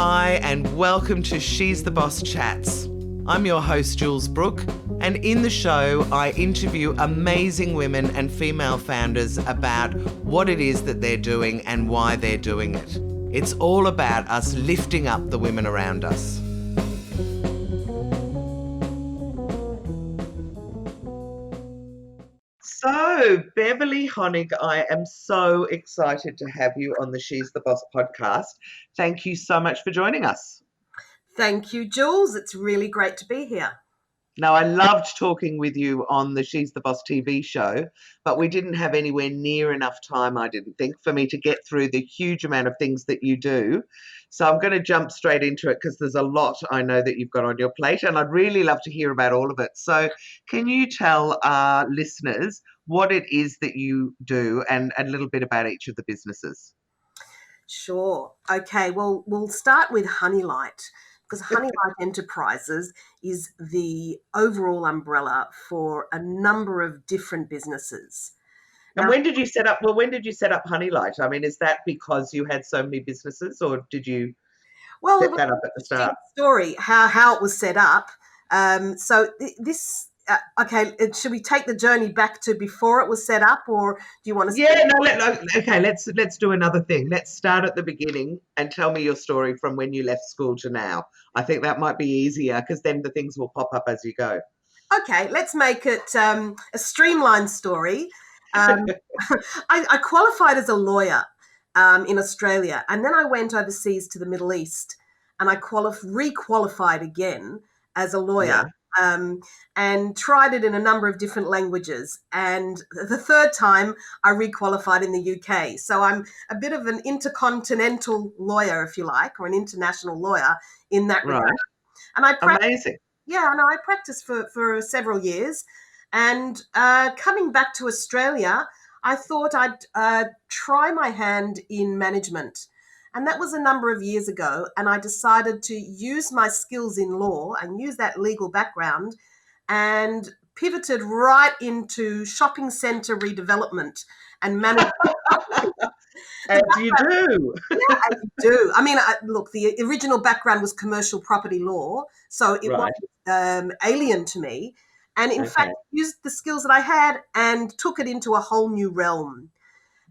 Hi, and welcome to She's the Boss Chats. I'm your host, Jules Brooke, and in the show, I interview amazing women and female founders about what it is that they're doing and why they're doing it. It's all about us lifting up the women around us. So, Beverley Honig, I am so excited to have you on the She's the Boss podcast. Thank you so much for joining us. Thank you, Jules. It's really great to be here. Now, I loved talking with you on the She's the Boss TV show, but we didn't have anywhere near enough time, I didn't think, for me to get through the huge amount of things that you do. So I'm going to jump straight into it because there's a lot I know that you've got on your plate, and I'd really love to hear about all of it. So can you tell our listeners what it is that you do and a little bit about each of the businesses? Sure. Okay, well, we'll start with Honeylight, because Honeylight Enterprises is the overall umbrella for a number of different businesses. And when did you set up Honeylight? I mean, is that because you had so many businesses, or did you set that up at the start? Story, how it was set up. Should we take the journey back to before it was set up, or do you want to? Yeah, let's do another thing. Let's start at the beginning and tell me your story from when you left school to now. I think that might be easier because then the things will pop up as you go. Okay, let's make it a streamlined story. I qualified as a lawyer in Australia, and then I went overseas to the Middle East, and I re-qualified again as a lawyer. Yeah. And tried it in a number of different languages. And the third time, I re-qualified in the UK. So I'm a bit of an intercontinental lawyer, if you like, or an international lawyer in that regard. And Amazing. Yeah, I practiced for several years. And coming back to Australia, I thought I'd try my hand in management. And that was a number of years ago. And I decided to use my skills in law and use that legal background and pivoted right into shopping centre redevelopment and management. As you do. Yeah, as you do. I mean, look, the original background was commercial property law, so it wasn't alien to me. And in fact, used the skills that I had and took it into a whole new realm.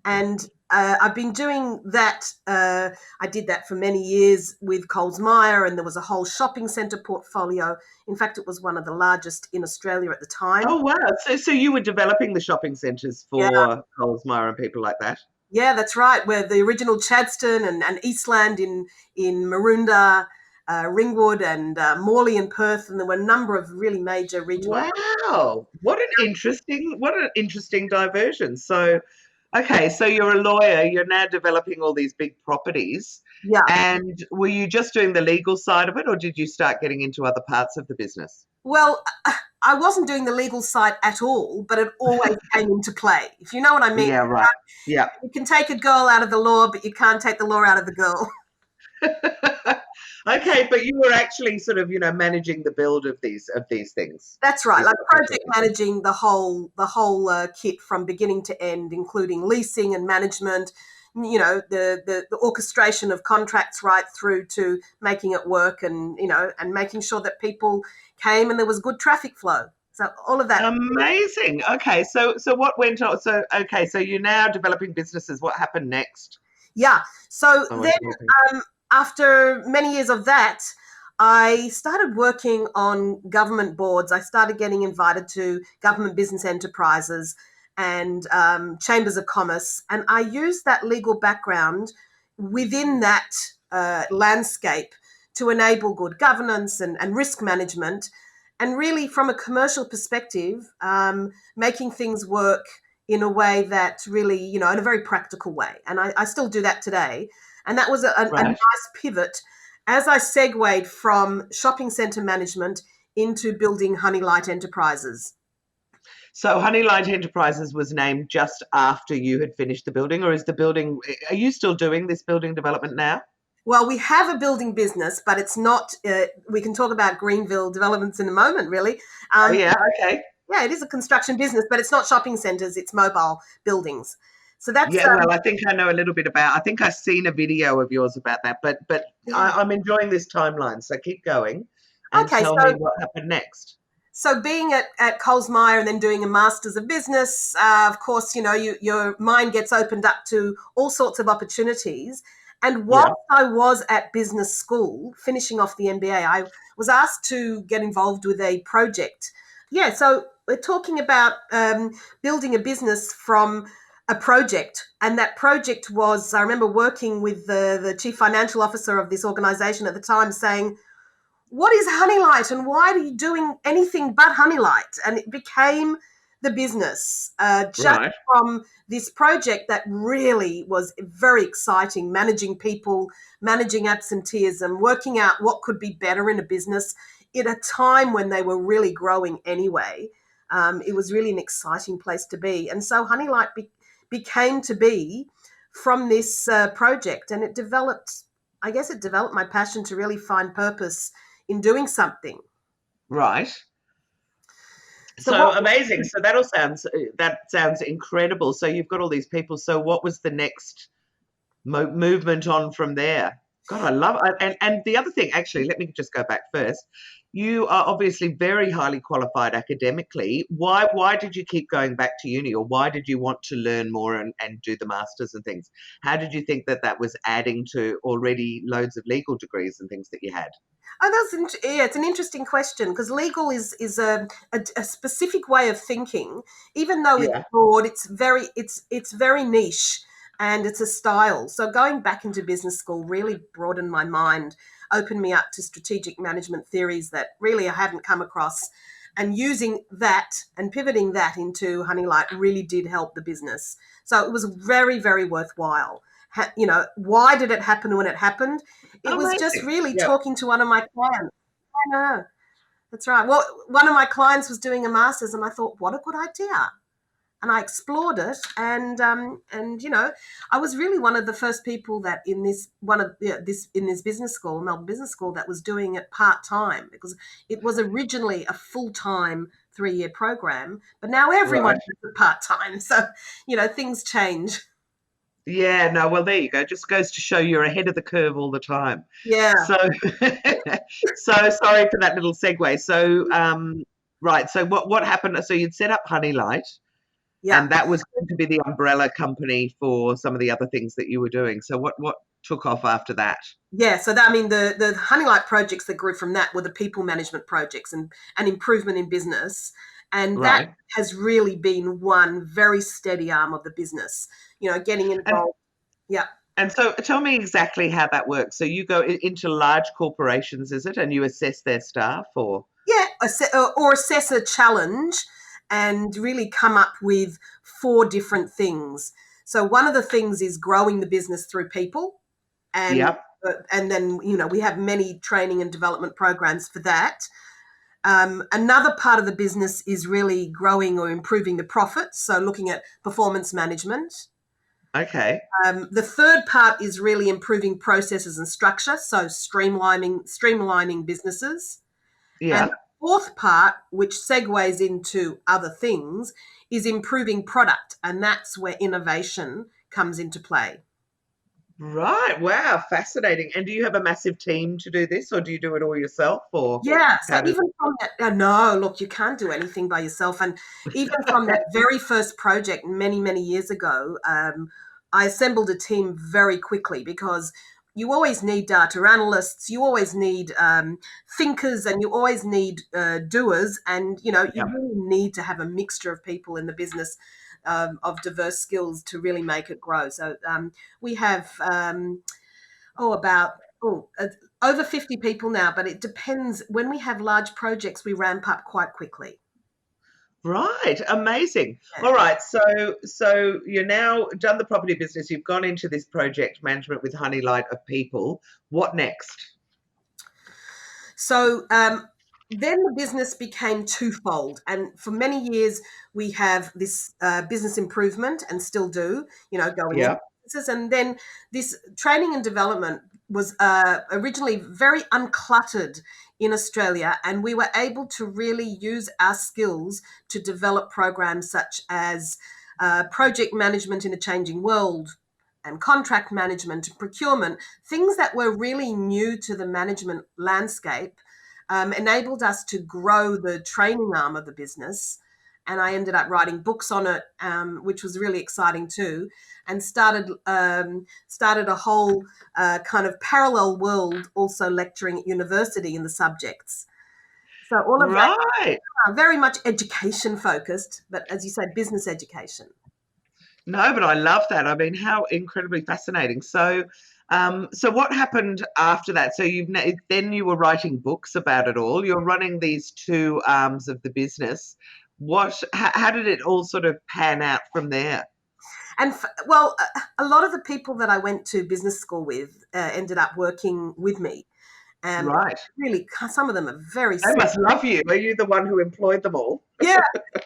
And I've been doing that. I did that for many years with Coles Myer, and there was a whole shopping centre portfolio. In fact, it was one of the largest in Australia at the time. Oh, wow. So you were developing the shopping centres for Coles Myer and people like that? Yeah, that's right. Where the original Chadstone and Eastland in Maroondah, Ringwood and Morley in Perth, and there were a number of really major regional. Wow, what an interesting diversion. So, okay, so you're a lawyer. You're now developing all these big properties. Yeah. And were you just doing the legal side of it, or did you start getting into other parts of the business? Well, I wasn't doing the legal side at all, but it always came into play, if you know what I mean. Yeah, right. Yeah. You can take a girl out of the law, but you can't take the law out of the girl. Okay, but you were actually sort of, managing the build of these things. That's right, like project managing the whole kit from beginning to end, including leasing and management, the orchestration of contracts right through to making it work and making sure that people came and there was good traffic flow. So all of that. Amazing. Okay, so what went on? So you're now developing businesses. What happened next? Yeah. So after many years of that, I started working on government boards. I started getting invited to government business enterprises and chambers of commerce. And I used that legal background within that landscape to enable good governance and risk management. And really, from a commercial perspective, making things work in a way that really, in a very practical way. And I still do that today. And that was a nice pivot as I segued from shopping centre management into building Honeylight Enterprises. So Honeylight Enterprises was named just after you had finished the building, or are you still doing this building development now? Well, we have a building business, but it's not, we can talk about Greenville Developments in a moment, really. Okay. Yeah, it is a construction business, but it's not shopping centres, it's mobile buildings. So that's Yeah, well, I think I know a little bit about. I think I've seen a video of yours about that, but yeah. I'm enjoying this timeline. So keep going and Okay. tell me what happened next. So being at Coles Myer and then doing a Masters of Business, of course, your mind gets opened up to all sorts of opportunities. And whilst Yeah, I was at business school, finishing off the MBA, I was asked to get involved with a project. Yeah, so we're talking about building a business from a project. And that project was, I remember working with the chief financial officer of this organization at the time saying, what is Honeylight and why are you doing anything but Honeylight? And it became the business just right. from this project that really was very exciting, managing people, managing absenteeism, working out what could be better in a business at a time when they were really growing anyway. It was really an exciting place to be. And so Honeylight became to be from this project, and it developed, I guess it developed my passion to really find purpose in doing something. Right. So So what? amazing. So that sounds incredible. So you've got all these people. So what was the next movement on from there? God, I love it. And the other thing, actually, let me just go back first. You are obviously very highly qualified academically. Why did you keep going back to uni, or why did you want to learn more and do the masters and things? How did you think that was adding to already loads of legal degrees and things that you had? Oh, it's an interesting question because legal is a specific way of thinking. Even though it's Yeah. broad, it's very niche and it's a style. So going back into business school really broadened my mind, opened me up to strategic management theories that really I hadn't come across. And using that and pivoting that into Honeylight really did help the business. So it was very, very worthwhile. Why did it happen when it happened? It was just Amazing. really Yeah. talking to one of my clients. I know. That's right. Well, one of my clients was doing a master's, and I thought, what a good idea. And I explored it, and I was really one of the first people that in this business school, Melbourne Business School, that was doing it part time because it was originally a full time 3-year program, but now everyone Right. does it part time. So things change. Yeah, no, well, there you go. Just goes to show you're ahead of the curve all the time. Yeah, So, so sorry for that little segue. So, right. So, what happened? So, you'd set up Honeylight, yeah. and that was going to be the umbrella company for some of the other things that you were doing. So, what took off after that? Yeah, so that, I mean, the Honeylight projects that grew from that were the people management projects and improvement in business. And that Right. has really been one very steady arm of the business, getting And involved. Yeah. and so, tell me exactly how that works. So, you go into large corporations, is it, and you assess their staff, or Yeah, or assess a challenge and really come up with 4 different things. So one of the things is growing the business through people, and yeah, and then we have many training and development programs for that. Another part of the business is really growing or improving the profits, so looking at performance management. okay, The third part is really improving processes and structure, so streamlining businesses. And yeah. the fourth part, which segues into other things, is improving product, and that's where innovation comes into play. Right. Wow. Fascinating. And do you have a massive team to do this, or do you do it all yourself, or Yeah, so how does? even from that, no, look, you can't do anything by yourself. And even from that very first project many, many years ago, I assembled a team very quickly because you always need data analysts, you always need thinkers, and you always need doers. And, you Yeah. really need to have a mixture of people in the business of diverse skills to really make it grow. So we have about over 50 people now, but it depends. When we have large projects, we ramp up quite quickly. Right. Amazing. Yeah. All right. So you're now done the property business. You've gone into this project management with Honeylight of people. What next? So then the business became twofold. And for many years, we have this business improvement and still do, going into Yeah. businesses. And then this training and development was originally very uncluttered in Australia. And we were able to really use our skills to develop programs such as project management in a changing world, and contract management and procurement, things that were really new to the management landscape, enabled us to grow the training arm of the business. And I ended up writing books on it, which was really exciting too, and started a whole kind of parallel world, also lecturing at university in the subjects. So all of that, very much education focused, but as you say, business education. No, but I love that. I mean, how incredibly fascinating. So, so what happened after that? So then you were writing books about it all. You're running these two arms of the business. How did it all sort of pan out from there? And well, a lot of the people that I went to business school with ended up working with me. Right. Really, some of them are very. They must love you. Are you the one who employed them all? Yeah,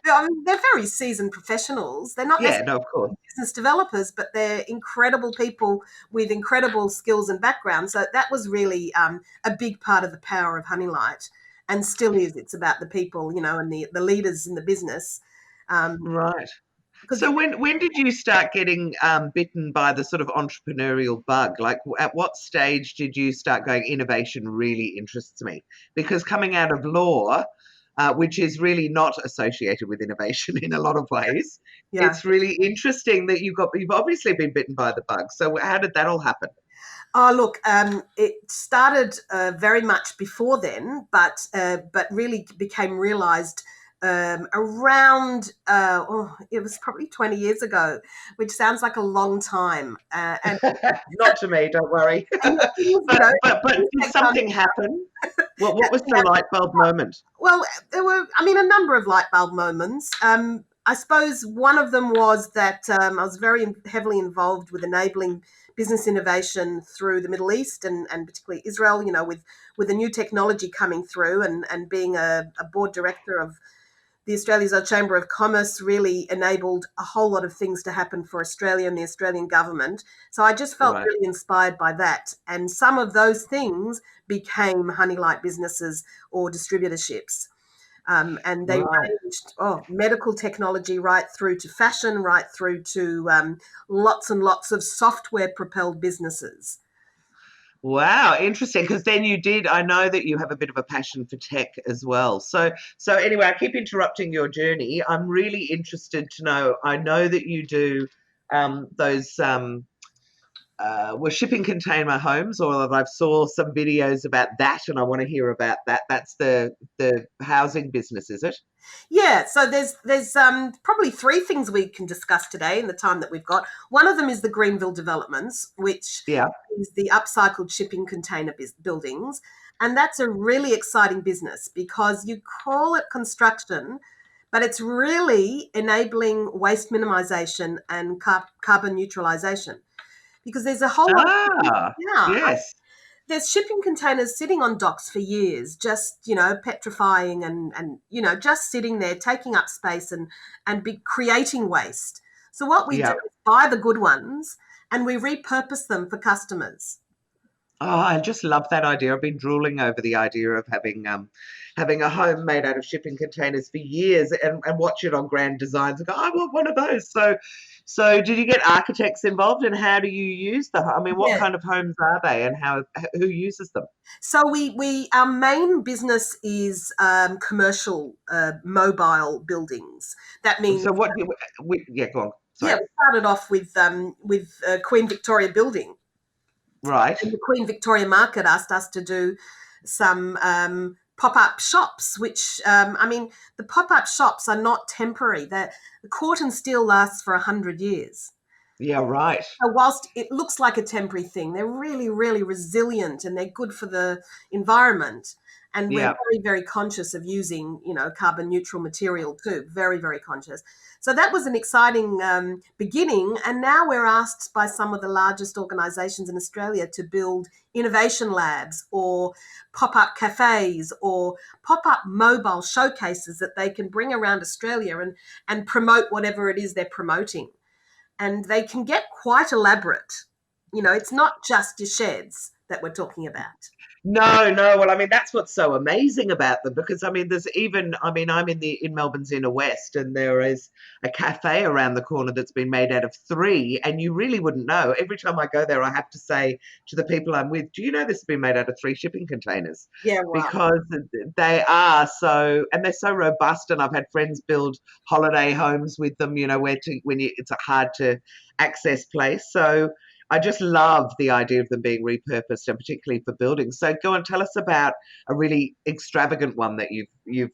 I mean, they're very seasoned professionals. They're not necessarily of course. business developers, but they're incredible people with incredible skills and backgrounds. So that was really a big part of the power of Honeylight, and still is. It's about the people, and the leaders in the business. Right. So when did you start getting bitten by the sort of entrepreneurial bug? Like, at what stage did you start going, innovation really interests me? Because coming out of law, which is really not associated with innovation in a lot of ways, it's really interesting that you've obviously been bitten by the bug. So how did that all happen? Oh, look, it started very much before then, but really became realised around, it was probably 20 years ago, which sounds like a long time. And not to me, don't worry. but did something happen? What was the light bulb moment? Well, there were, a number of light bulb moments. I suppose one of them was that I was very heavily involved with enabling business innovation through the Middle East and particularly Israel, with the new technology coming through, and being a board director of the Australia's Chamber of Commerce really enabled a whole lot of things to happen for Australia and the Australian government. So I just felt really inspired by that. And some of those things became Honeylight businesses or distributorships. And they ranged medical technology right through to fashion, right through to lots and lots of software-propelled businesses. Wow, interesting. Because then I know that you have a bit of a passion for tech as well. So anyway, I keep interrupting your journey. I'm really interested to know, I know that you do those were shipping container homes, or I've saw some videos about that, and I want to hear about that. That's the housing business, is it? Yeah, so there's probably three things we can discuss today in the time that we've got. One of them is the Greenville Developments, which is the upcycled shipping container buildings. And that's a really exciting business because you call it construction, but it's really enabling waste minimisation and carbon neutralisation. Because there's a whole lot yes. There's shipping containers sitting on docks for years, just, petrifying and just sitting there, taking up space and creating waste. So what we do is buy the good ones and we repurpose them for customers. Oh, I just love that idea. I've been drooling over the idea of having a home made out of shipping containers for years, and watch it on Grand Designs and go, I want one of those. So did you get architects involved, and how do you use them? I mean, what kind of homes are they, and who uses them? So our main business is commercial mobile buildings. That means. So what? Go on. Sorry. Yeah, we started off with Queen Victoria Building. Right. And the Queen Victoria Market asked us to do some pop-up shops, which, the pop-up shops are not temporary. The cotton steel lasts for 100 years. Yeah, right. So whilst it looks like a temporary thing, they're really, really resilient and they're good for the environment. And we're very, very conscious of using, carbon neutral material too. Very, very conscious. So that was an exciting beginning. And now we're asked by some of the largest organisations in Australia to build innovation labs or pop-up cafes or pop-up mobile showcases that they can bring around Australia and promote whatever it is they're promoting. And they can get quite elaborate. It's not just your sheds. that we're talking about. No. Well, I mean, that's what's so amazing about them, because I mean, I'm in Melbourne's inner west, and there is a cafe around the corner that's been made out of 3, and you really wouldn't know. Every time I go there, I have to say to the people I'm with, "Do you know this has been made out of 3 shipping containers?" Yeah, wow. Because they are so, and they're so robust. And I've had friends build holiday homes with them. You know, it's a hard to access place. So I just love the idea of them being repurposed, and particularly for buildings. So go and tell us about a really extravagant one that you've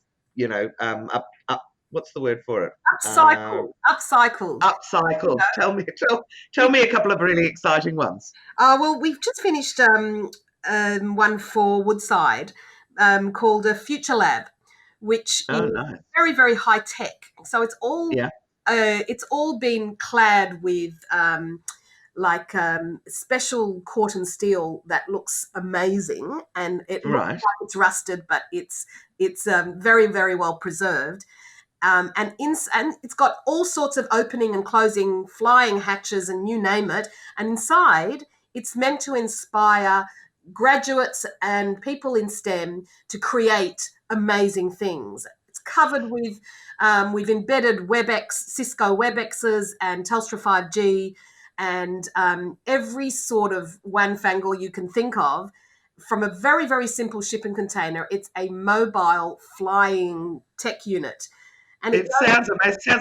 what's the word for it? Upcycled. Upcycled. Tell me a couple of really exciting ones. Well, we've just finished one for Woodside called a Future Lab, which is nice. very, very high tech. So it's all been clad with special cotton steel that looks amazing, and it looks like it's rusted, but it's very, very well preserved. And it's got all sorts of opening and closing flying hatches and you name it. And inside, it's meant to inspire graduates and people in STEM to create amazing things. It's covered with, we've embedded Cisco WebExes and Telstra 5G, and every sort of wanfangle you can think of. From a very, very simple shipping container, it's a mobile flying tech unit. And it sounds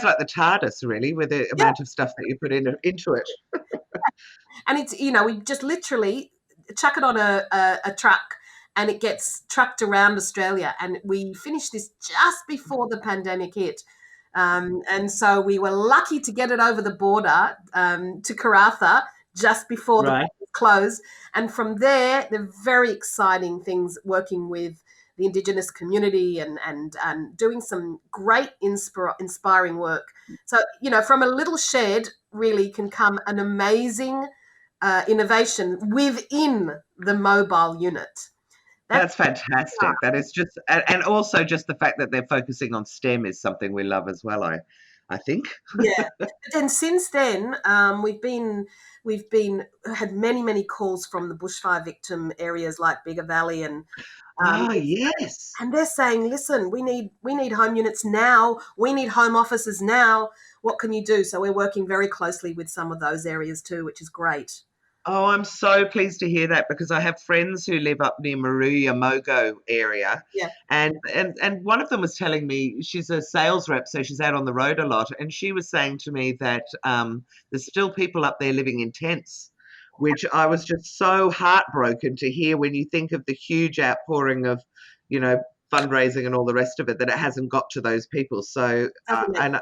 like the TARDIS, really, with the amount of stuff that you put into it. And it's, we just literally chuck it on a truck, and it gets trucked around Australia. And we finished this just before the pandemic hit. And so we were lucky to get it over the border to Karratha just before the border closed. And from there, the very exciting things working with the Indigenous community and doing some great inspiring work. So, from a little shed really can come an amazing innovation within the mobile unit. That's fantastic. That is just, and also just the fact that they're focusing on STEM is something we love as well, I think. Yeah. But then since then, we've had many calls from the bushfire victim areas like Beverley and yes. And they're saying, listen, we need home units now. We need home offices now. What can you do? So we're working very closely with some of those areas too, which is great. Oh, I'm so pleased to hear that, because I have friends who live up near Maruya Mogo area. Yeah. And one of them was telling me, she's a sales rep, so she's out on the road a lot. And she was saying to me that there's still people up there living in tents, which I was just so heartbroken to hear when you think of the huge outpouring of, fundraising and all the rest of it, that it hasn't got to those people. So, and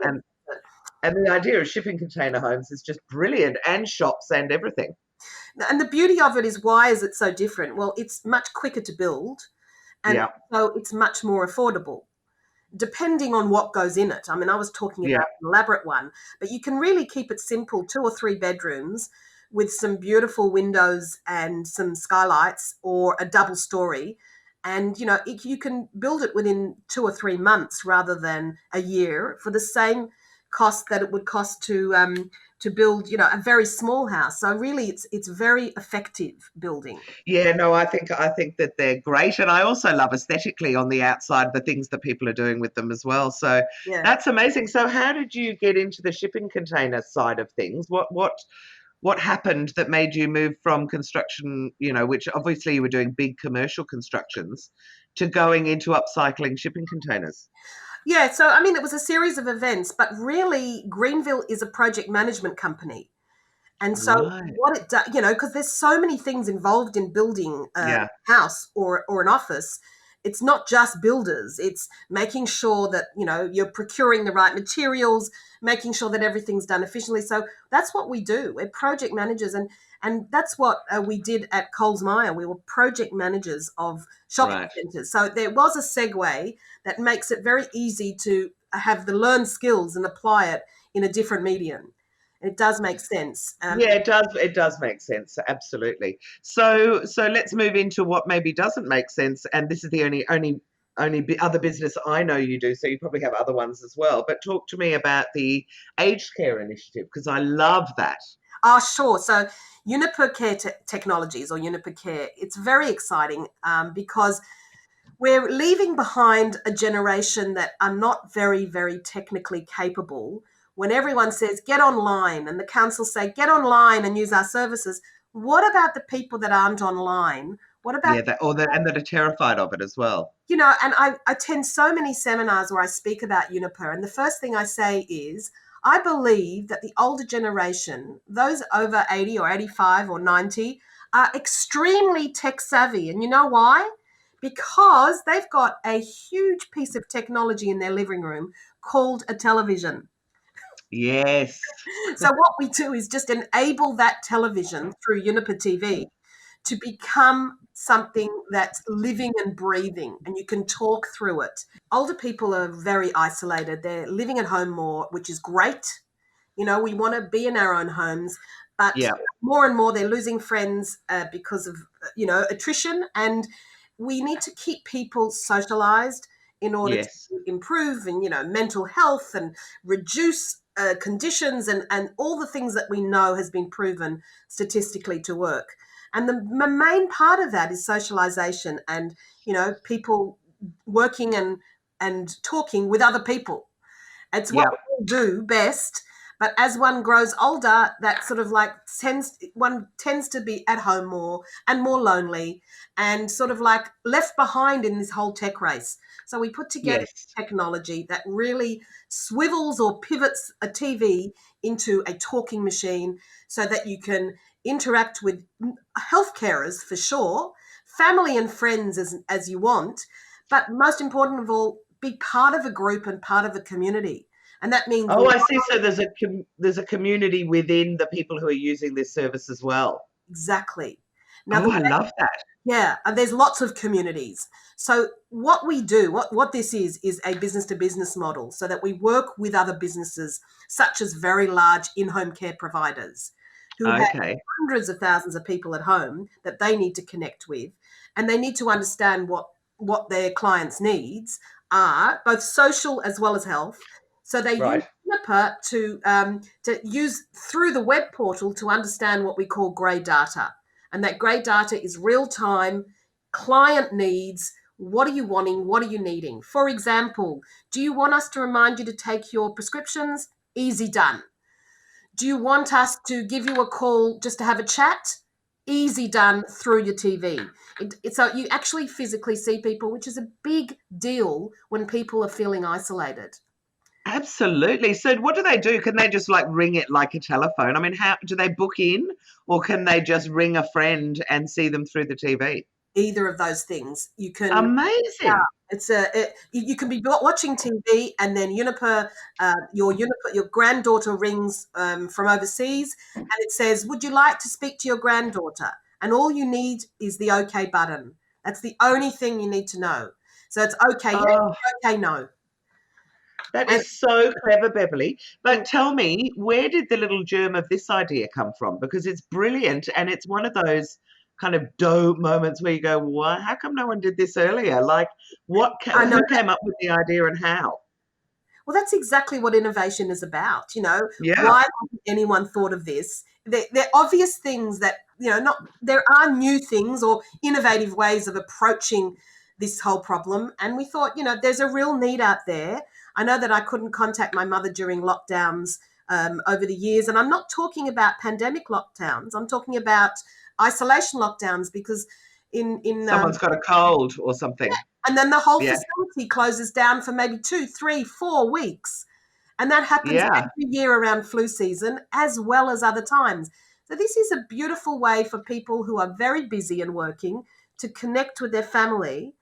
the idea of shipping container homes is just brilliant, and shops and everything. And the beauty of it is, why is it so different? Well, it's much quicker to build, and so it's much more affordable, depending on what goes in it. I mean, I was talking about an elaborate one, but you can really keep it simple, 2 or 3 bedrooms with some beautiful windows and some skylights, or a double story. And, you can build it within 2 or 3 months rather than a year, for the same cost that it would cost to build, a very small house. So really, it's very effective building. Yeah, no, I think that they're great, and I also love aesthetically on the outside the things that people are doing with them as well. So that's amazing. So how did you get into the shipping container side of things? What happened that made you move from construction, which obviously you were doing big commercial constructions, to going into upcycling shipping containers? Yeah, so I mean, it was a series of events, but really Greenville is a project management company. And so what it does, because there's so many things involved in building a house or an office. It's not just builders. It's making sure that, you're procuring the right materials, making sure that everything's done efficiently. So that's what we do. We're project managers. And that's what we did at Coles Myer. We were project managers of shopping centres. So there was a segue that makes it very easy to have the learned skills and apply it in a different medium. It does make sense. It does. It does make sense. Absolutely. So let's move into what maybe doesn't make sense. And this is the only other business I know you do. So you probably have other ones as well. But talk to me about the aged care initiative, because I love that. Oh, sure. So Uniper Care Technologies, or Uniper Care, it's very exciting because we're leaving behind a generation that are not very, very technically capable. When everyone says get online and the council say get online and use our services, what about the people that aren't online? What about and that are terrified of it as well. and I attend so many seminars where I speak about Uniper, and the first thing I say is I believe that the older generation, those over 80 or 85 or 90, are extremely tech savvy. And you know why? Because they've got a huge piece of technology in their living room called a television. Yes. So what we do is just enable that television through Uniper TV to become something that's living and breathing, and you can talk through it. Older people are very isolated. They're living at home more, which is great. We want to be in our own homes, but more and more they're losing friends because of, attrition, and we need to keep people socialized in order to improve and, mental health and reduce conditions and all the things that we know has been proven statistically to work. And the main part of that is socialization and, people working and talking with other people. It's what we all do best. But as one grows older, that sort of one tends to be at home more and more lonely and sort of like left behind in this whole tech race. So we put together technology that really swivels or pivots a TV into a talking machine so that you can interact with health carers for sure, family and friends as you want, but most important of all, be part of a group and part of a community. And that means I see. So there's a community within the people who are using this service as well. Exactly. Now, I love that. Yeah, and there's lots of communities. So what we do, what this is a business to business model, so that we work with other businesses such as very large in-home care providers who have hundreds of thousands of people at home that they need to connect with, and they need to understand what their clients' needs are, both social as well as health. So they use Uniper to use through the web portal to understand what we call grey data. And that grey data is real-time, client needs. What are you wanting? What are you needing? For example, do you want us to remind you to take your prescriptions? Easy done. Do you want us to give you a call just to have a chat? Easy done through your TV. So you actually physically see people, which is a big deal when people are feeling isolated. Absolutely. So what do they do? Can they just ring it like a telephone? I mean, how do they book in, or can they just ring a friend and see them through the TV? Either of those things. You can. Amazing. You can be watching TV and then your granddaughter rings from overseas and it says, "Would you like to speak to your granddaughter?" And all you need is the OK button. That's the only thing you need to know. So it's okay, yes, okay, no. That is so clever, Beverly. But tell me, where did the little germ of this idea come from? Because it's brilliant, and it's one of those kind of dope moments where you go, "Why? How come no one did this earlier?" Who came up with the idea and how? Well, that's exactly what innovation is about. Why hasn't anyone thought of this? They're obvious things that there are new things or innovative ways of approaching this whole problem, and we thought, there's a real need out there. I know that I couldn't contact my mother during lockdowns over the years, and I'm not talking about pandemic lockdowns. I'm talking about isolation lockdowns because in someone's got a cold or something. Yeah, and then the whole facility closes down for maybe 2, 3, 4 weeks. And that happens every year around flu season as well as other times. So this is a beautiful way for people who are very busy and working to connect with their family.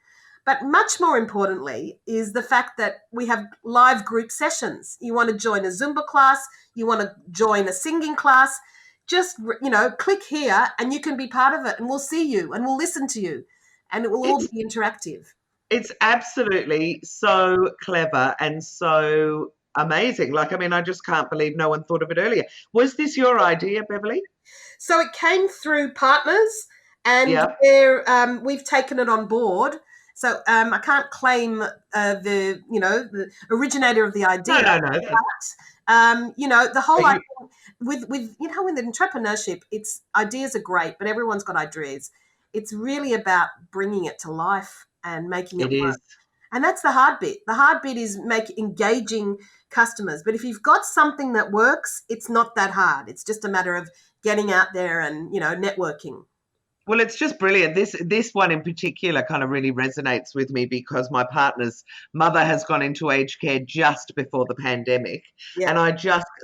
But much more importantly is the fact that we have live group sessions. You want to join a Zumba class, you want to join a singing class, just, click here and you can be part of it, and we'll see you and we'll listen to you, and it will all be interactive. It's absolutely so clever and so amazing. I just can't believe no one thought of it earlier. Was this your idea, Beverly? So it came through partners, and we've taken it on board. So I can't claim the originator of the idea. No. The whole But idea with with entrepreneurship, it's ideas are great, but everyone's got ideas. It's really about bringing it to life and making it it work. is. And that's the hard bit. The hard bit is engaging customers. But if you've got something that works, it's not that hard. It's just a matter of getting out there and networking. Well, it's just brilliant. This one in particular kind of really resonates with me because my partner's mother has gone into aged care just before the pandemic. Yeah. And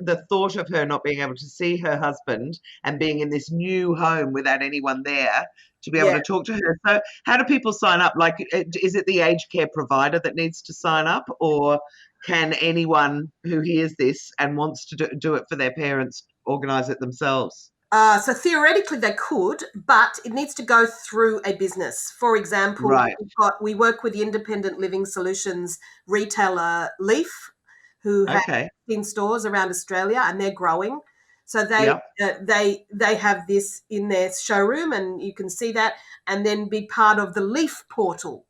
the thought of her not being able to see her husband and being in this new home without anyone there to be able to talk to her. So how do people sign up? Like, is it the aged care provider that needs to sign up, or can anyone who hears this and wants to do it for their parents organise it themselves? So theoretically they could, but it needs to go through a business. For example, Right. we work with the Independent Living Solutions retailer Leaf, who have Okay. 10 stores around Australia, and they're growing. So Yep. they have this in their showroom, and you can see that, and then be part of the Leaf portal.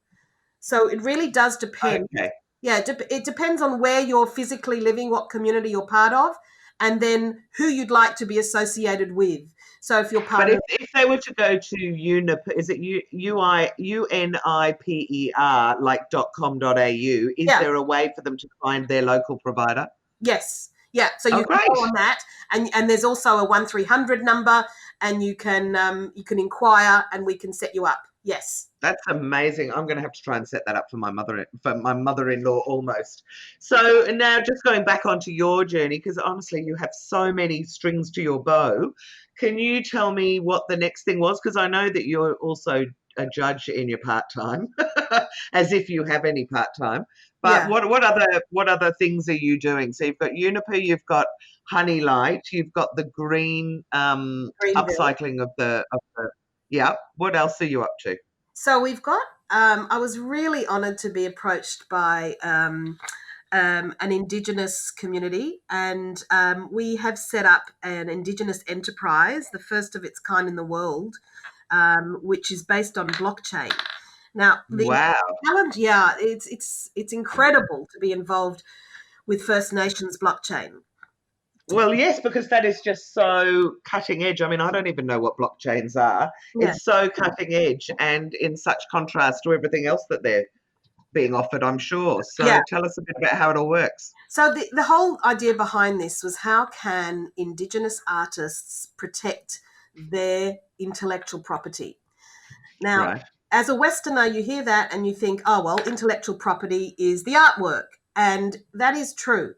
So it really does depend. Okay. Yeah, it depends on where you're physically living, what community you're part of, and then who you'd like to be associated with. So if you're part But of, if they were to go to is it UNIPER like .com.au, is yeah, there a way for them to find their local provider? yes, yeah. So Oh, you can great. go on that, and there's also a 1300 number, and you can inquire, and we can set you up. Yes. That's amazing. I'm going to have to try and set that up for my mother-in-law almost. So now just going back onto your journey, because honestly, you have so many strings to your bow. Can you tell me what the next thing was? Because I know that you're also a judge in your part-time, as if you have any part-time. But Yeah. what other things are you doing? So you've got Uniper, you've got Honeylight, you've got the green Greenville. upcycling of the yeah. What else are you up to? So we've got. I was really honoured to be approached by an Indigenous community, and we have set up an Indigenous enterprise, the first of its kind in the world, which is based on blockchain. Now, the Wow. challenge, it's incredible to be involved with First Nations blockchain. Well, yes, because that is just so cutting edge. I mean, I don't even know what blockchains are. Yeah. It's so cutting edge and in such contrast to everything else that they're being offered, I'm sure. So Yeah. tell us a bit about how it all works. So the whole idea behind this was, how can Indigenous artists protect their intellectual property? Now, Right. as a Westerner, you hear that and you think, oh, well, intellectual property is the artwork. And that is true.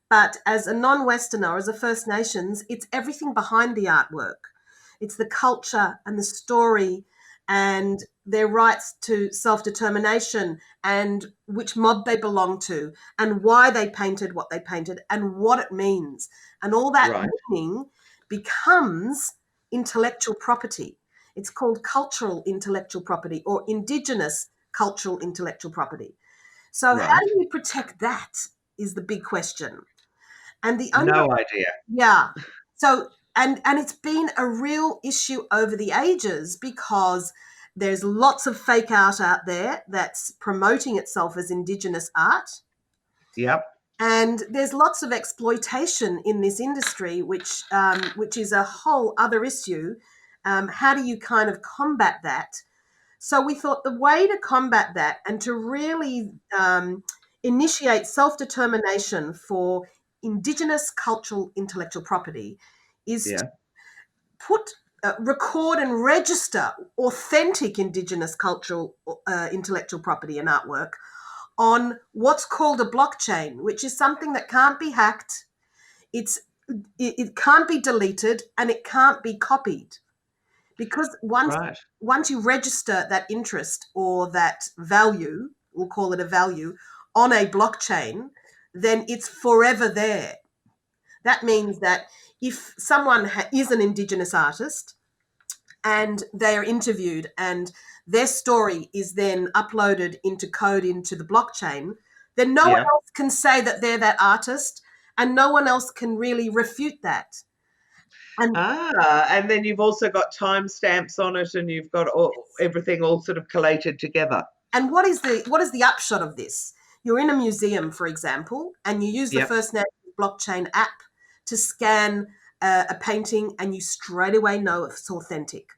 But as a non-Westerner, as a First Nations, it's everything behind the artwork. It's the culture and the story and their rights to self-determination and which mob they belong to and why they painted what they painted and what it means. And all that Right. meaning becomes intellectual property. It's called cultural intellectual property or Indigenous cultural intellectual property. So how Right. do you protect that is the big question. And the only No idea. yeah. So and it's been a real issue over the ages because there's lots of fake art out there that's promoting itself as Indigenous art. Yep. And there's lots of exploitation in this industry, which is a whole other issue. How do you kind of combat that? So we thought the way to combat that and to really initiate self-determination for Indigenous cultural intellectual property is to Yeah. record and register authentic Indigenous cultural intellectual property and artwork on what's called a blockchain, which is something that can't be hacked, it can't be deleted, and it can't be copied. Because Right. once you register that interest or that value, we'll call it a value, on a blockchain, then it's forever there. That means that if someone is an Indigenous artist and they are interviewed and their story is then uploaded into code into the blockchain, then no one Yeah. else can say that they're that artist and no one else can really refute that. And then you've also got timestamps on it and you've got everything all sort of collated together. And what is the upshot of this? You're in a museum, for example, and you use the Yep. First Nations blockchain app to scan a painting, and you straight away know if it's authentic.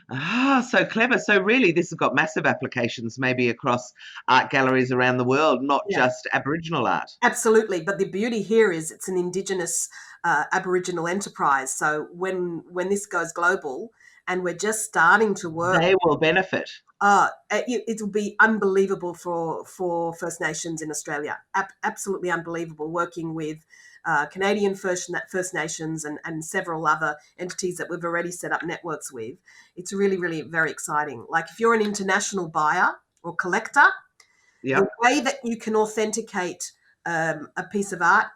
Ah, so clever. So really, this has got massive applications, maybe across art galleries around the world, not Yeah, just Aboriginal art. absolutely. But the beauty here is it's an Indigenous Aboriginal enterprise. So when this goes global, and we're just starting to work, They will benefit. It'll be unbelievable for First Nations in Australia. Absolutely unbelievable, working with Canadian First Nations and several other entities that we've already set up networks with. It's really, really very exciting. Like if you're an international buyer or collector, the Yep. way that you can authenticate a piece of art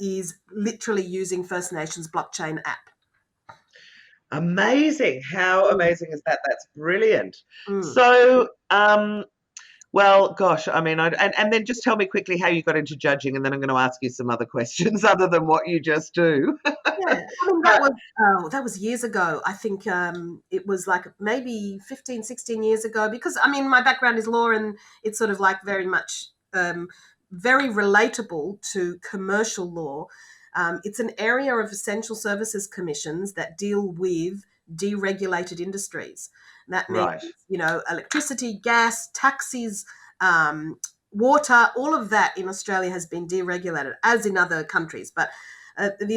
is literally using First Nations blockchain app. Amazing. How amazing is that? That's brilliant. Mm. So, well, gosh, I mean, and then just tell me quickly how you got into judging, and then I'm going to ask you some other questions other than what you just do. Yeah, I mean But that was years ago. I think it was like maybe 15, 16 years ago, because I mean my background is law, and it's sort of like very much very relatable to commercial law. It's an area of essential services commissions that deal with deregulated industries. That means, right. electricity, gas, taxis, water, all of that in Australia has been deregulated, as in other countries. But the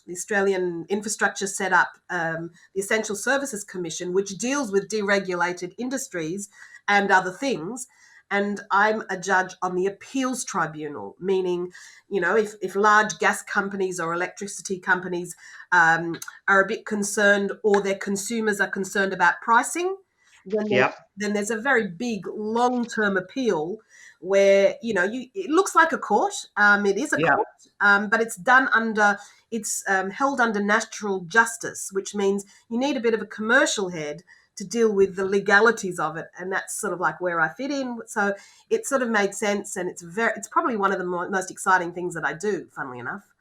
Australian infrastructure set up the Essential Services Commission, which deals with deregulated industries and other things. And I'm a judge on the appeals tribunal, meaning, if large gas companies or electricity companies are a bit concerned, or their consumers are concerned about pricing, Yep. then there's a very big long-term appeal where it looks like a court. It is a Yep. court, but it's held under natural justice, which means you need a bit of a commercial head to deal with the legalities of it, and that's sort of like where I fit in. So it sort of made sense, and it's probably one of the most exciting things that I do, funnily enough.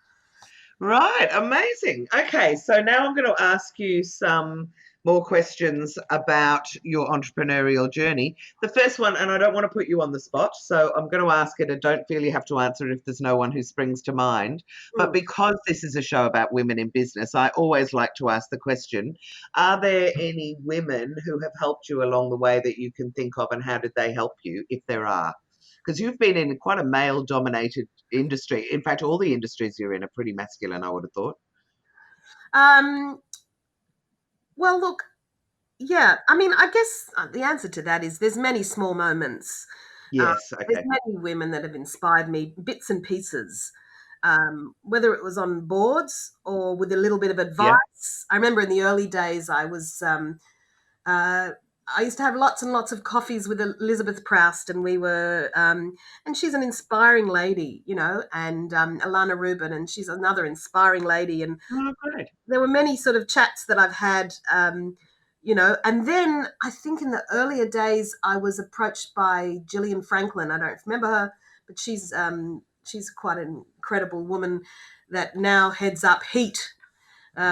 Right, amazing. Okay, so now I'm going to ask you some more questions about your entrepreneurial journey. The first one, and I don't want to put you on the spot, so I'm going to ask it and don't feel you have to answer it if there's no one who springs to mind. But Mm. because this is a show about women in business, I always like to ask the question, are there any women who have helped you along the way that you can think of, and how did they help you, if there are? Because you've been in quite a male-dominated industry. In fact, all the industries you're in are pretty masculine, I would have thought. Um, well, look, yeah, I mean, I guess the answer to that is there's many small moments. Um, Yes, there's okay. many women that have inspired me, bits and pieces, whether it was on boards or with a little bit of Yep. advice. I remember in the early days, uh, I used to have lots and lots of coffees with Elizabeth Proust, and and she's an inspiring lady, and Alana Rubin, and she's another inspiring lady. And Oh, great. there were many sort of chats that I've had, and then I think in the earlier days I was approached by Gillian Franklin. I don't remember her, but she's quite an incredible woman that now heads up Heat,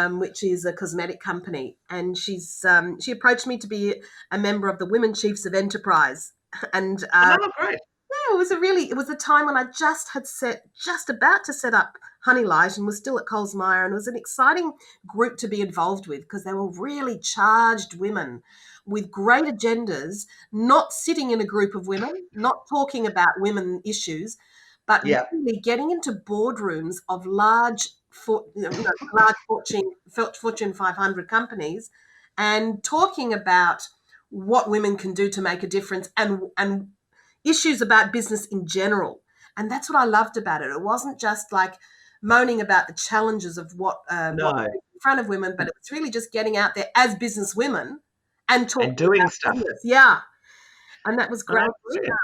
which is a cosmetic company, and she approached me to be a member of the Women Chiefs of Enterprise, and Oh, great. yeah, it was a time when I just about to set up Honeylight and was still at Coles Myer, and it was an exciting group to be involved with because they were really charged women with great agendas, not sitting in a group of women, not talking about women issues, but Yeah. really getting into boardrooms of large Fortune 500 companies, and talking about what women can do to make a difference, and issues about business in general. And that's what I loved about it. It wasn't just like moaning about the challenges of what No. in front of women, but it was really just getting out there as business women and And talking doing about stuff. business. Yeah, and that was great. Oh, brilliant.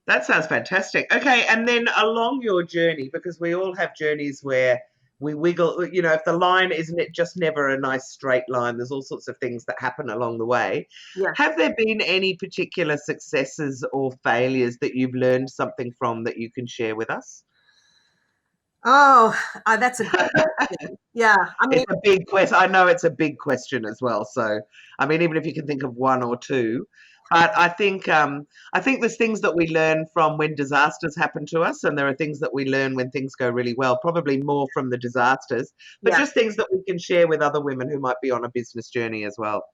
That sounds fantastic. Okay, and then along your journey, because we all have journeys where we wiggle, if the line isn't it just never a nice straight line, there's all sorts of things that happen along the way. Yeah. Have there been any particular successes or failures that you've learned something from that you can share with us? Oh, that's a great question. Yeah, I mean, It's a big question. I know it's a big question as well. So, I mean, even if you can think of one or two, but I think there's things that we learn from when disasters happen to us, and there are things that we learn when things go really well. Probably more from the disasters, but yeah, just things that we can share with other women who might be on a business journey as well.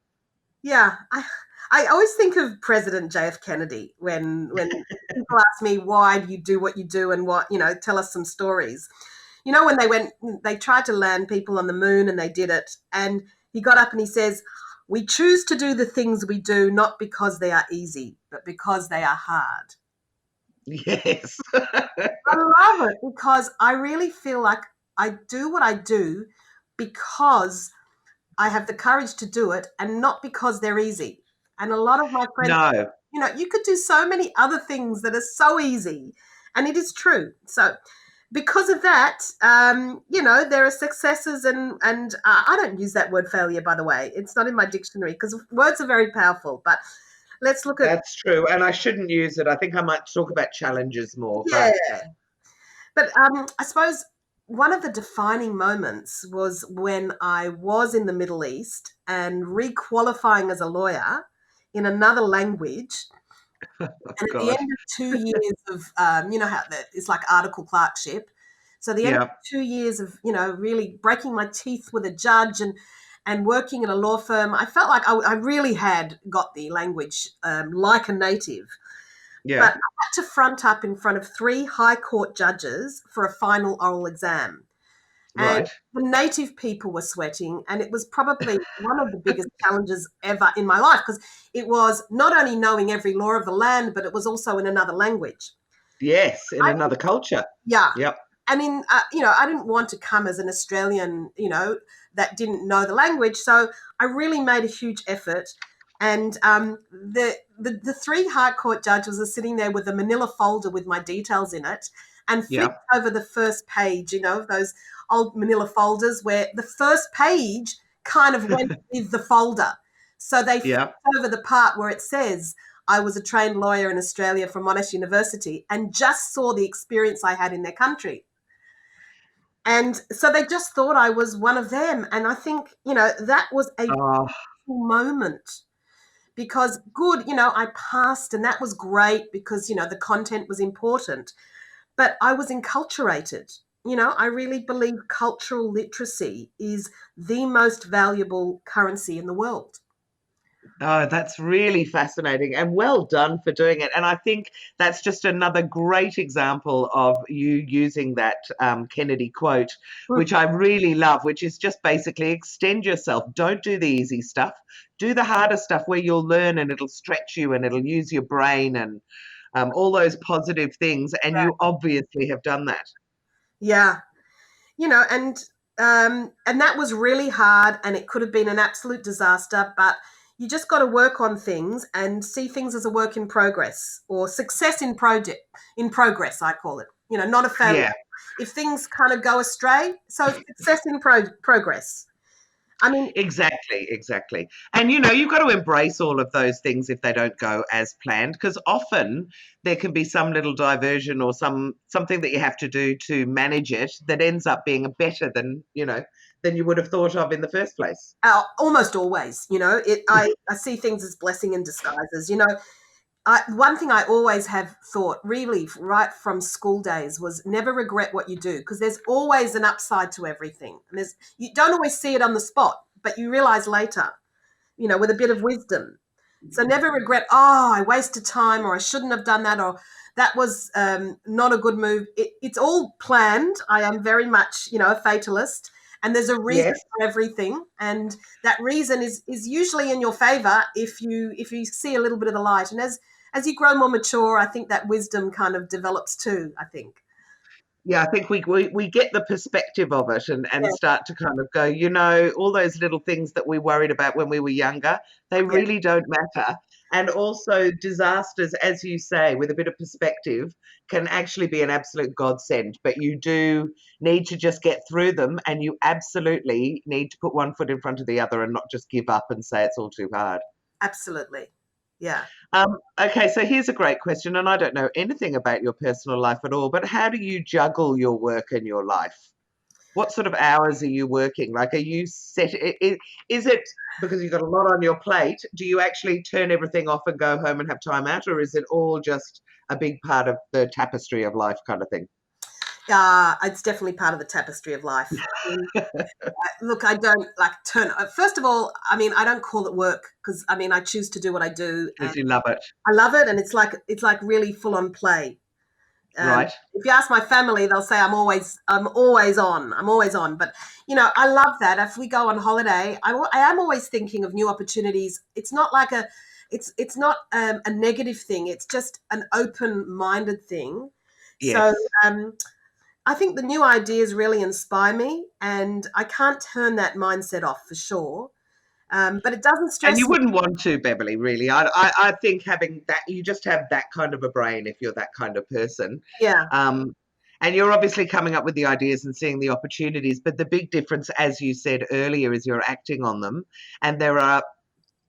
yeah. I always think of President JF Kennedy when people ask me why do you do what you do and what, tell us some stories. When they tried to land people on the moon and they did it, and he got up and he says, "We choose to do the things we do not because they are easy, but because they are hard." Yes. I love it because I really feel like I do what I do because I have the courage to do it and not because they're easy. And a lot of my friends, No. you could do so many other things that are so easy. And it is true. So because of that, there are successes and I don't use that word failure, by the way. It's not in my dictionary because words are very powerful. But let's look at, That's true. And I shouldn't use it. I think I might talk about challenges more, yeah. but But I suppose one of the defining moments was when I was in the Middle East and requalifying as a lawyer in another language. oh And at the God. end of 2 years of, how it's like article clerkship. So the end of Yeah. 2 years of, really breaking my teeth with a judge and working in a law firm, I felt like I really had got the language like a native. But I Yeah. had to front up in front of 3 high court judges for a final oral exam. And Right. the native people were sweating, and it was probably one of the biggest challenges ever in my life because it was not only knowing every law of the land, but it was also in another language. Yes. In I, another culture. yeah. Yep. And I didn't want to come as an Australian, that didn't know the language. So I really made a huge effort. And the 3 high court judges are sitting there with a manila folder with my details in it and flipped Yep. over the first page, of those old manila folders where the first page kind of went with the folder. So they flipped Yep. over the part where it says, I was a trained lawyer in Australia from Monash University and just saw the experience I had in their country. And so they just thought I was one of them. And I think, that was a Oh, beautiful moment because good, I passed and that was great because, the content was important, but I was enculturated. I really believe cultural literacy is the most valuable currency in the world. oh, that's really fascinating and well done for doing it. And I think that's just another great example of you using that Kennedy quote, Mm. which I really love, which is just basically extend yourself. Don't do the easy stuff. Do the harder stuff where you'll learn and it'll stretch you and it'll use your brain and all those positive things. And you obviously have done that. Yeah. And that was really hard and it could have been an absolute disaster, but you just got to work on things and see things as a work in progress or success in progress, I call it, not a failure. Yeah. If things kind of go astray, so success in progress. I mean, Exactly, exactly. And you've got to embrace all of those things if they don't go as planned, because often there can be some little diversion or something that you have to do to manage it that ends up being better than you would have thought of in the first place. almost always, I see things as blessing in disguises. One thing I always have thought, really, right from school days, was never regret what you do because there's always an upside to everything. And you don't always see it on the spot, but you realize later, with a bit of wisdom. So never regret, oh, I wasted time or I shouldn't have done that or that was not a good move. It's all planned. I am very much, a fatalist. And there's a reason Yes. for everything, and that reason is usually in your favor if you see a little bit of the light. And as you grow more mature, I think that wisdom kind of develops too, I think. Yeah, I think we get the perspective of it and Yeah, start to kind of go, all those little things that we worried about when we were younger, they yeah, really don't matter. And also disasters, as you say, with a bit of perspective, can actually be an absolute godsend. But you do need to just get through them and you absolutely need to put one foot in front of the other and not just give up and say it's all too hard. absolutely. Yeah. Okay, so here's a great question, and I don't know anything about your personal life at all, but how do you juggle your work and your life? What sort of hours are you working? Like, are you is it because you've got a lot on your plate? Do you actually turn everything off and go home and have time out, or is it all just a big part of the tapestry of life kind of thing? It's definitely part of the tapestry of life. Look, I don't like turn. First of all, I mean, I don't call it work because I mean, I choose to do what I do, and Because you love it, I love it, and it's like really full on play. right? If you ask my family, they'll say I'm always on. I'm always on. But I love that. If we go on holiday, I am always thinking of new opportunities. It's not like it's not a negative thing. It's just an open minded thing. So Yes. I think the new ideas really inspire me, and I can't turn that mindset off for sure. But it doesn't And stress you me. wouldn't want to, Beverly, really. I think having that, you just have that kind of a brain if you're that kind of person. Yeah, Um, and you're obviously coming up with the ideas and seeing the opportunities. But the big difference, as you said earlier, is you're acting on them. And there are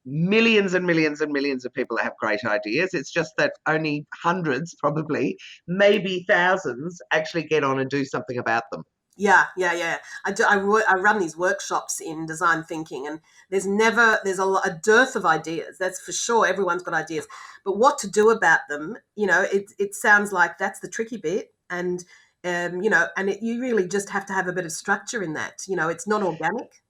millions and millions and millions of people that have great ideas. It's just that only hundreds, probably, maybe thousands, actually get on and do something about them. yeah. I do. I run these workshops in design thinking, and there's a dearth of ideas. That's for sure. Everyone's got ideas, but what to do about them? It sounds like that's the tricky bit, and you really just have to have a bit of structure in that. It's not organic.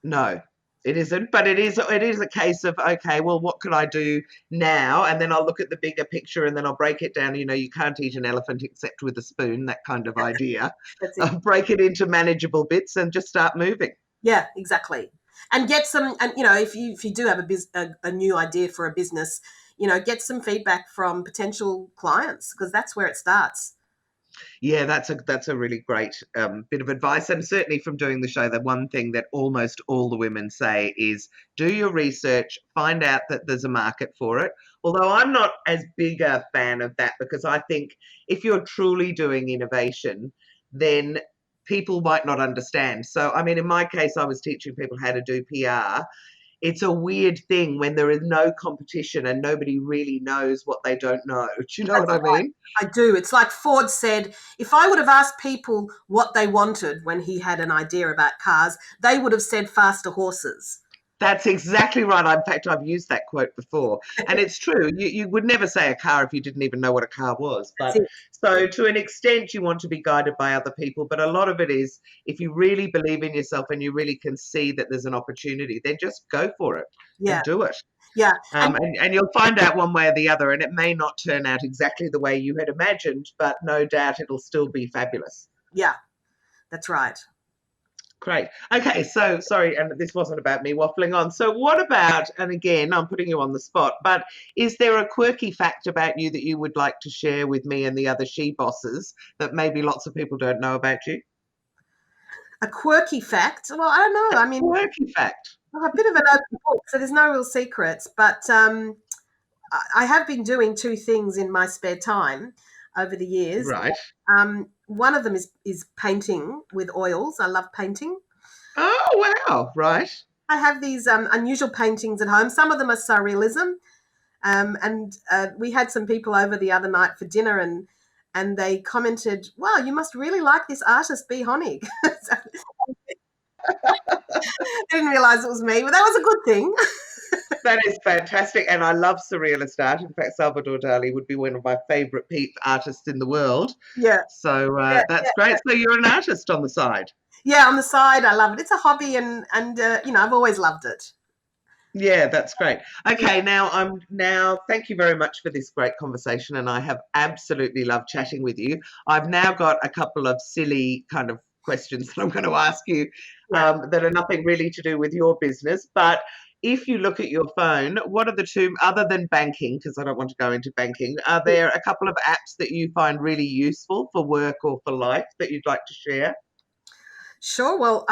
No, it isn't. But it is a case of, okay, well, what could I do now? And then I'll look at the bigger picture and then I'll break it down. You can't eat an elephant except with a spoon, that kind of idea. That's it. Break it into manageable bits and just start moving. Yeah, exactly. And get some, and if you do have a new idea for a business, get some feedback from potential clients because that's where it starts. Yeah, that's a really great bit of advice, and certainly from doing the show, the one thing that almost all the women say is do your research, find out that there's a market for it. Although I'm not as big a fan of that because I think if you're truly doing innovation, then people might not understand. So, I mean, in my case, I was teaching people how to do PR. It's a weird thing when there is no competition and nobody really knows what they don't know. Do you know what That's I right. mean? I do. It's like Ford said, if I would have asked people what they wanted when he had an idea about cars, they would have said faster horses. That's exactly right. In fact, I've used that quote before, and it's true. You would never say a car if you didn't even know what a car was. That's But it. so, to an extent, you want to be guided by other people. But a lot of it is if you really believe in yourself and you really can see that there's an opportunity, then just go for it Yeah, and do it. yeah. And And you'll find out one way or the other, and it may not turn out exactly the way you had imagined, but no doubt it'll still be fabulous. yeah, that's right. Great. Okay, so sorry, and this wasn't about me waffling on. So, what about, and again, I'm putting you on the spot, but is there a quirky fact about you that you would like to share with me and the other she bosses that maybe lots of people don't know about you? A quirky fact. Well, I don't know. I mean, Quirky fact. I'm a bit of an open book, so there's no real secrets. But I have been doing two things in my spare time over the years. Right. One of them is painting with oils. I love painting. Oh, wow. Right. I have these unusual paintings at home. Some of them are surrealism. And we had some people over the other night for dinner, and they commented, "Wow, you must really like this artist, B. Honig." So, I didn't realise it was me, but that was a good thing. That is fantastic. And I love surrealist art. In fact, Salvador Dali would be one of my favourite artists in the world. Yeah, So yeah, that's yeah. great. So you're an artist on the side. Yeah, on the side, I love it. It's a hobby, and I've always loved it. Yeah, that's great. Yeah, Okay, now thank you very much for this great conversation, and I have absolutely loved chatting with you. I've now got a couple of silly kind of questions that I'm going to ask you yeah. that are nothing really to do with your business. But if you look at your phone, what are the two, other than banking, because I don't want to go into banking, are there a couple of apps that you find really useful for work or for life that you'd like to share? Sure. Well,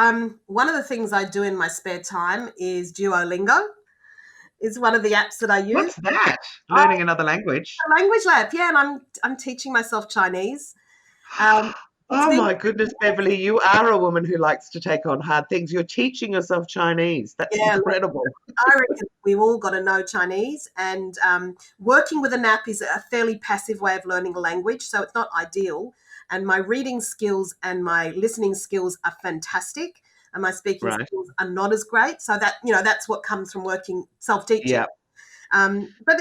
one of the things I do in my spare time is Duolingo. Is one of the apps that I use. What's that? Oh, Learning another language. a language lab. Yeah, and I'm teaching myself Chinese. Um, Oh my goodness, Beverly, you are a woman who likes to take on hard things. You're teaching yourself Chinese. That's incredible. I reckon we've all got to know Chinese, and working with an app is a fairly passive way of learning a language, so it's not ideal. And my reading skills and my listening skills are fantastic, and my speaking skills are not as great. So that's what comes from working self-teaching. Yeah. But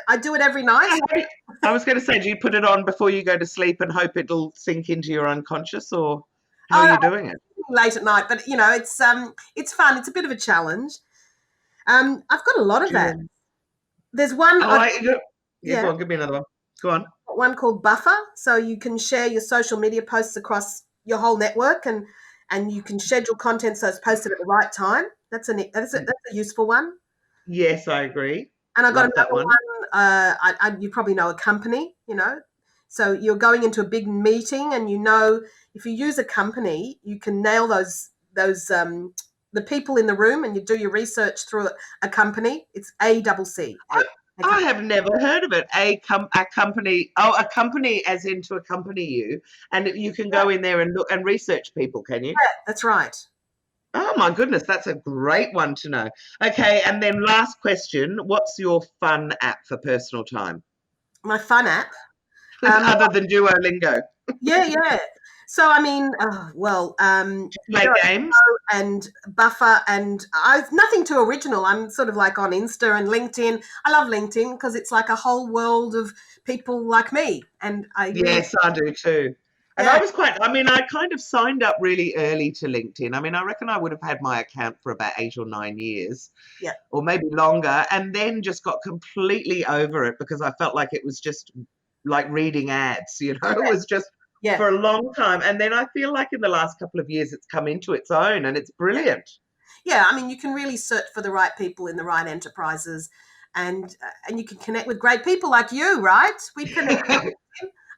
I do it every night. I was going to say, do you put it on before you go to sleep and hope it'll sink into your unconscious, or how are you doing it? Late at night, but it's fun. It's a bit of a challenge. I've got a lot of that. There's one. Go on, give me another one. Go on. One called Buffer, so you can share your social media posts across your whole network, and you can schedule content so it's posted at the right time. That's a useful one. Yes, I agree. And I got another one. You probably know a company, So you're going into a big meeting, and if you use a company, you can nail those the people in the room, and you do your research through a company. It's ACC. I have never heard of it. A company. Oh, a company as in to accompany you, and you can go in there and look and research people. Can you? Yeah, that's right. Oh my goodness, that's a great one to know. Okay, and then last question: what's your fun app for personal time? My fun app, other than Duolingo. Yeah. So I mean, play games and Buffer, and nothing too original. I'm sort of like on Insta and LinkedIn. I love LinkedIn because it's like a whole world of people like me, and Yes, I do too. And I kind of signed up really early to LinkedIn. I mean, I reckon I would have had my account for about 8 or 9 years, or maybe longer, and then just got completely over it because I felt like it was just like reading ads. It was just. Yeah. For a long time. And then I feel like in the last couple of years it's come into its own, and it's brilliant. Yeah, I mean, you can really search for the right people in the right enterprises, and you can connect with great people like you, right? We connect.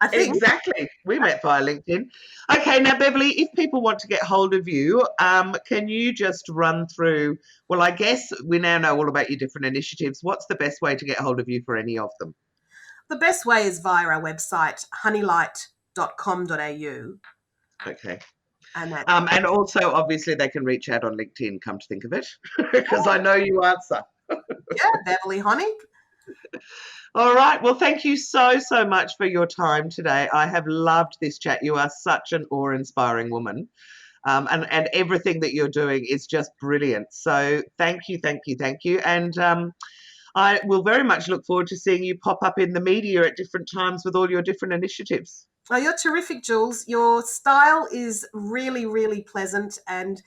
I think. Exactly. We met via LinkedIn. Okay, now, Beverly, if people want to get hold of you, can you just run through, well, I guess we now know all about your different initiatives. What's the best way to get hold of you for any of them? The best way is via our website, honeylight.com.au. Okay. And also, obviously, they can reach out on LinkedIn, come to think of it, because I know you answer. Beverley Honig. All right. Well, thank you so much for your time today. I have loved this chat. You are such an awe-inspiring woman. And everything that you're doing is just brilliant. So thank you. And I will very much look forward to seeing you pop up in the media at different times with all your different initiatives. Oh, you're terrific, Jules. Your style is really, really pleasant and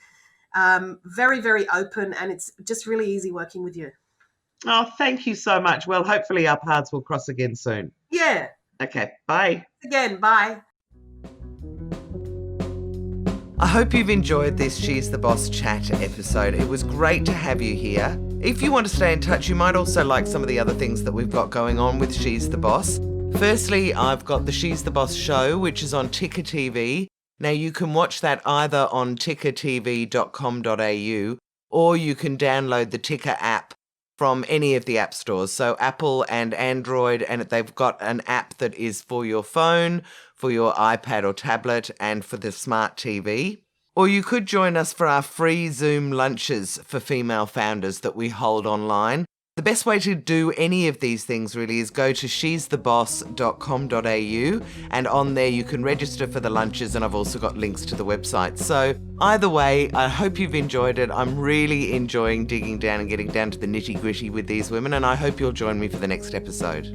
very, very open, and it's just really easy working with you. Oh, thank you so much. Well, hopefully our paths will cross again soon. Yeah. Okay, bye. Again, bye. I hope you've enjoyed this She's the Boss chat episode. It was great to have you here. If you want to stay in touch, you might also like some of the other things that we've got going on with She's the Boss. Firstly, I've got the She's the Boss show, which is on Ticker TV. Now, you can watch that either on tickertv.com.au or you can download the Ticker app from any of the app stores. So Apple and Android, and they've got an app that is for your phone, for your iPad or tablet, and for the smart TV. Or you could join us for our free Zoom lunches for female founders that we hold online. The best way to do any of these things really is go to she'stheboss.com.au, and on there you can register for the lunches, and I've also got links to the website. So either way, I hope you've enjoyed it. I'm really enjoying digging down and getting down to the nitty-gritty with these women, and I hope you'll join me for the next episode.